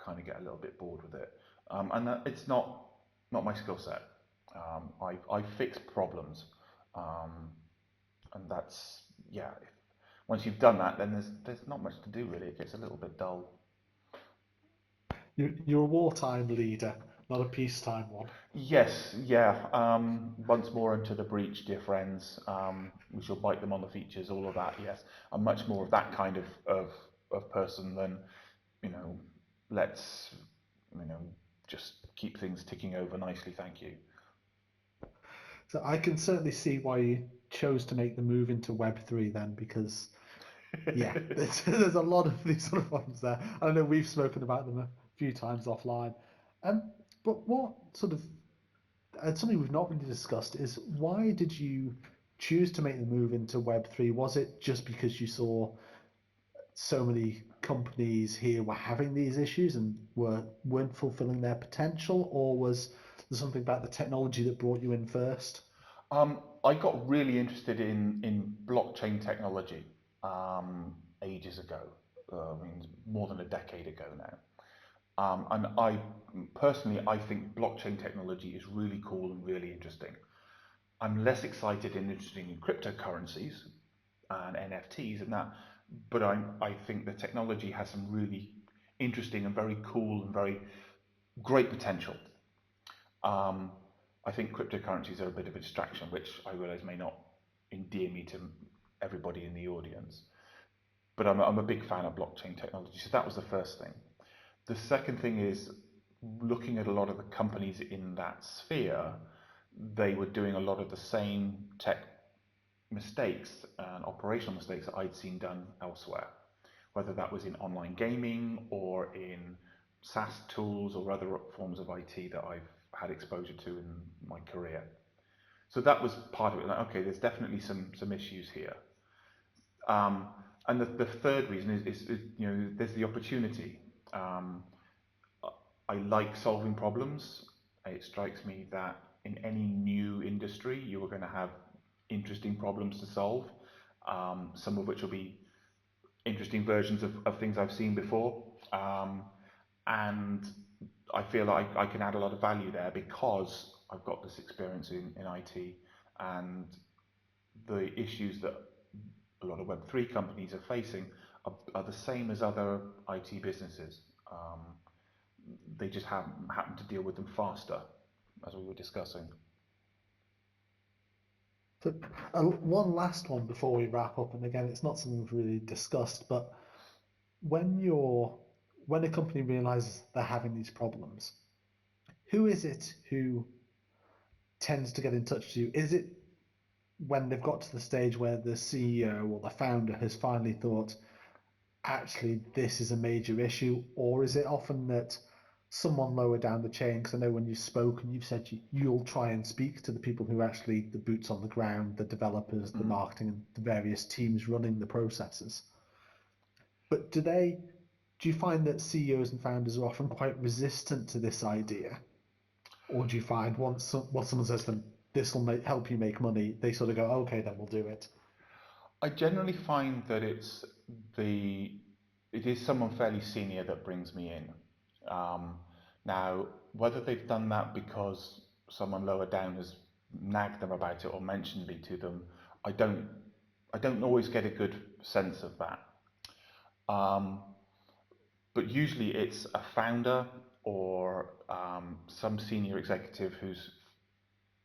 kind of get a little bit bored with it. And it's not my skill set. I fix problems, um, and that's yeah. Once you've done that, then there's not much to do really. It gets a little bit dull. You're a wartime leader, not a peacetime one. Yes, yeah. Once more into the breach, dear friends. We shall bite them on the features. All of that. Yes, I'm much more of that kind of person than you know. Let's you know just keep things ticking over nicely. Thank you. So I can certainly see why you chose to make the move into Web3 then, because yeah, there's a lot of these sort of ones there. I know we've spoken about them a few times offline. Um, but what sort of something we've not really discussed is why did you choose to make the move into Web3? Was it just because you saw so many companies here were having these issues and weren't fulfilling their potential, or was there something about the technology that brought you in first? I got really interested in blockchain technology ages ago. I mean, more than a decade ago now. And I personally, I think blockchain technology is really cool and really interesting. I'm less excited and interested in cryptocurrencies and NFTs and that, but I think the technology has some really interesting and very cool and very great potential. Um, I think cryptocurrencies are a bit of a distraction, which I realise may not endear me to everybody in the audience. But I'm a big fan of blockchain technology. So that was the first thing. The second thing is looking at a lot of the companies in that sphere, they were doing a lot of the same tech mistakes and operational mistakes that I'd seen done elsewhere, whether that was in online gaming or in SaaS tools or other forms of IT that I've had exposure to in my career. So that was part of it. Like, okay, there's definitely some issues here. Um, and the third reason is you know there's the opportunity. Um, I like solving problems. It strikes me that in any new industry you are going to have interesting problems to solve. Some of which will be interesting versions of things I've seen before. And I feel like I can add a lot of value there because I've got this experience in IT, and the issues that a lot of Web3 companies are facing are the same as other IT businesses. They just happen to deal with them faster, as we were discussing. So, one last one before we wrap up, and again, it's not something we've really discussed, but when when a company realizes they're having these problems, who is it who tends to get in touch with you? Is it when they've got to the stage where the CEO or the founder has finally thought, actually, this is a major issue, or is it often that someone lower down the chain? Because I know when you've spoken, you've said you'll try and speak to the people who actually the boots on the ground, the developers, the marketing, and the various teams running the processes. But do you find that CEOs and founders are often quite resistant to this idea? Or do you find once someone says to them, this will help you make money, they sort of go, okay, then we'll do it. I generally find that the it is someone fairly senior that brings me in. Um, Now, whether they've done that because someone lower down has nagged them about it or mentioned me to them, I don't, I don't always get a good sense of that. Um, but usually it's a founder or some senior executive who's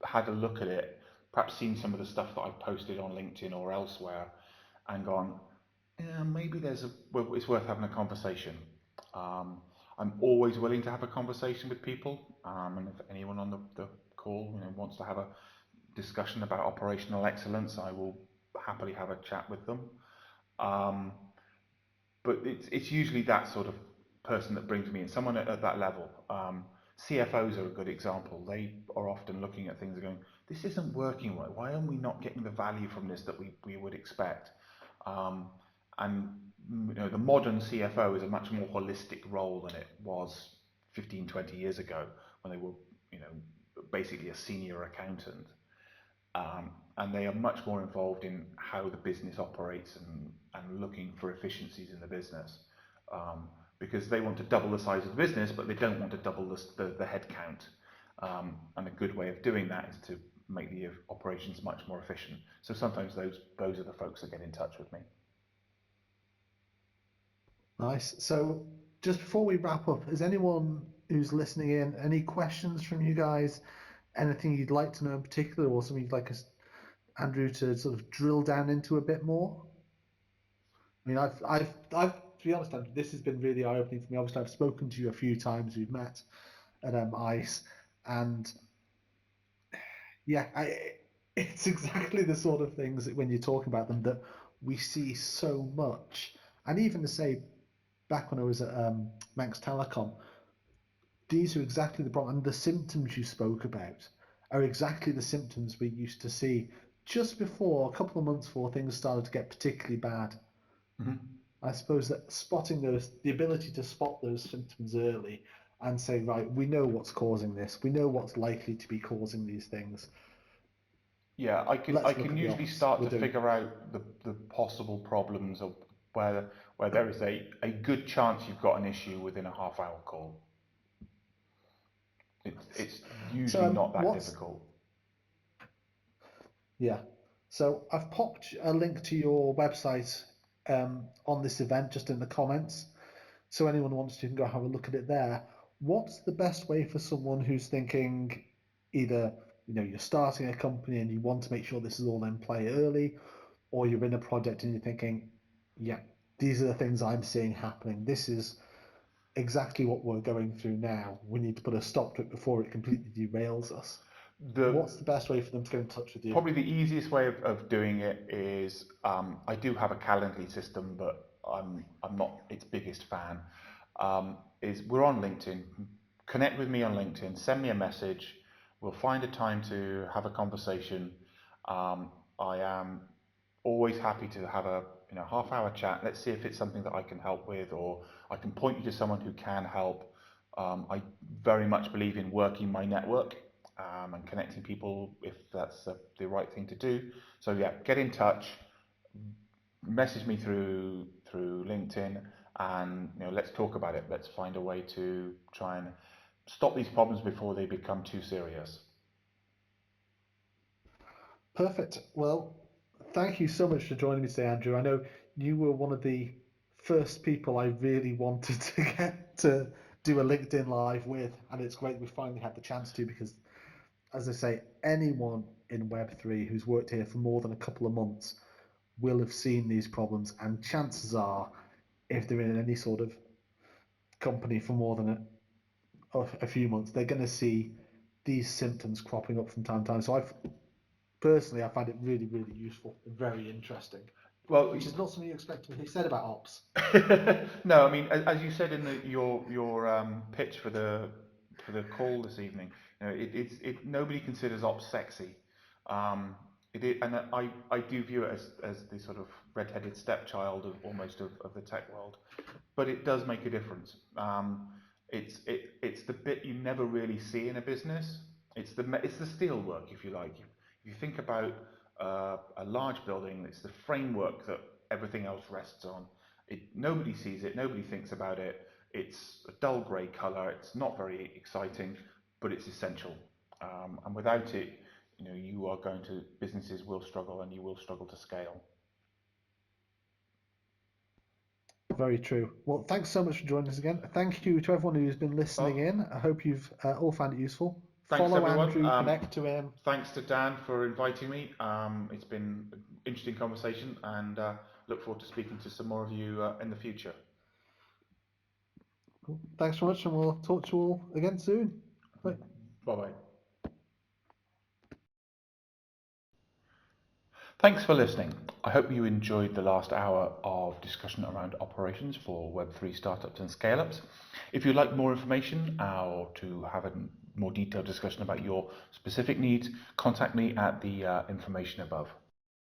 had a look at it, perhaps seen some of the stuff that I've posted on LinkedIn or elsewhere, and gone, yeah, maybe well, it's worth having a conversation. Um, I'm always willing to have a conversation with people, and if anyone on the call, wants to have a discussion about operational excellence, I will happily have a chat with them. Um, but it's usually that sort of person that brings me in, someone at that level. CFOs are a good example. They are often looking at things and going, this isn't working right. Why are we not getting the value from this that we would expect? Um, and the modern CFO is a much more holistic role than it was 15, 20 years ago when they were, basically a senior accountant. And they are much more involved in how the business operates and looking for efficiencies in the business. Because they want to double the size of the business, but they don't want to double the head count. And a good way of doing that is to make the operations much more efficient. So sometimes those are the folks that get in touch with me. Nice. So just before we wrap up, is anyone who's listening in, any questions from you guys? Anything you'd like to know in particular, or something you'd like us, Andrew, to sort of drill down into a bit more? I mean, to be honest, Andrew, this has been really eye-opening for me. Obviously, I've spoken to you a few times. We've met at ICE, and yeah, it's exactly the sort of things that when you're talking about them that we see so much. And even to say, back when I was at Manx Telecom, these are exactly the problem. And the symptoms you spoke about are exactly the symptoms we used to see just before, a couple of months before things started to get particularly bad. Mm-hmm. I suppose that spotting those, the ability to spot those symptoms early and say, right, we know what's causing this, we know what's likely to be causing these things. Yeah, I Let's look can at the usually ops. start We're to doing. figure out the possible problems of where there is a good chance you've got an issue within a half-hour call. It's So usually not that what's difficult. yeah. So I've popped a link to your website on this event just in the comments. So anyone wants to can go have a look at it there. What's the best way for someone who's thinking either you're starting a company and you want to make sure this is all in play early, or you're in a project and you're thinking, yeah, these are the things I'm seeing happening. This is exactly what we're going through now. We need to put a stop to it before it completely derails us. The What's the best way for them to get in touch with you? Probably the easiest way of doing it is I do have a Calendly system, but I'm not its biggest fan. Is we're on LinkedIn. Connect with me on LinkedIn. Send me a message. We'll find a time to have a conversation. I am always happy to have a half-hour chat. Let's see if it's something that I can help with, or I can point you to someone who can help. I very much believe in working my network and connecting people if that's the right thing to do. So yeah, get in touch, message me through LinkedIn, and let's talk about it. Let's find a way to try and stop these problems before they become too serious. Perfect. Well, thank you so much for joining me today, Andrew. I know you were one of the first people I really wanted to get to do a LinkedIn Live with, and it's great we finally had the chance to because, as I say, anyone in Web3 who's worked here for more than a couple of months will have seen these problems, and chances are, if they're in any sort of company for more than a few months, they're going to see these symptoms cropping up from time to time. So personally, I find it really, really useful and very interesting, Well, which is not something you expect to be said about ops. no, I mean, as you said in your pitch for the call this evening, it nobody considers ops sexy. And I do view it as the sort of red-headed stepchild of almost of the tech world, but it does make a difference. It's the bit you never really see in a business. It's the steel work, if you like. If you think about a large building, it's the framework that everything else rests on. Nobody sees it, nobody thinks about it. It's a dull grey colour. It's not very exciting, but it's essential. And without it, businesses will struggle, and you will struggle to scale. Very true. Well, thanks so much for joining us again. Thank you to everyone who's been listening in. I hope you've all found it useful. Thanks, Follow everyone. Andrew, connect to him. Thanks to Dan for inviting me. It's been an interesting conversation, and look forward to speaking to some more of you in the future. Cool. Thanks so much, and we'll talk to you all again soon. Bye. Bye-bye. Thanks for listening. I hope you enjoyed the last hour of discussion around operations for Web3 startups and scale-ups. If you'd like more information or to have a more detailed discussion about your specific needs, contact me at the information above.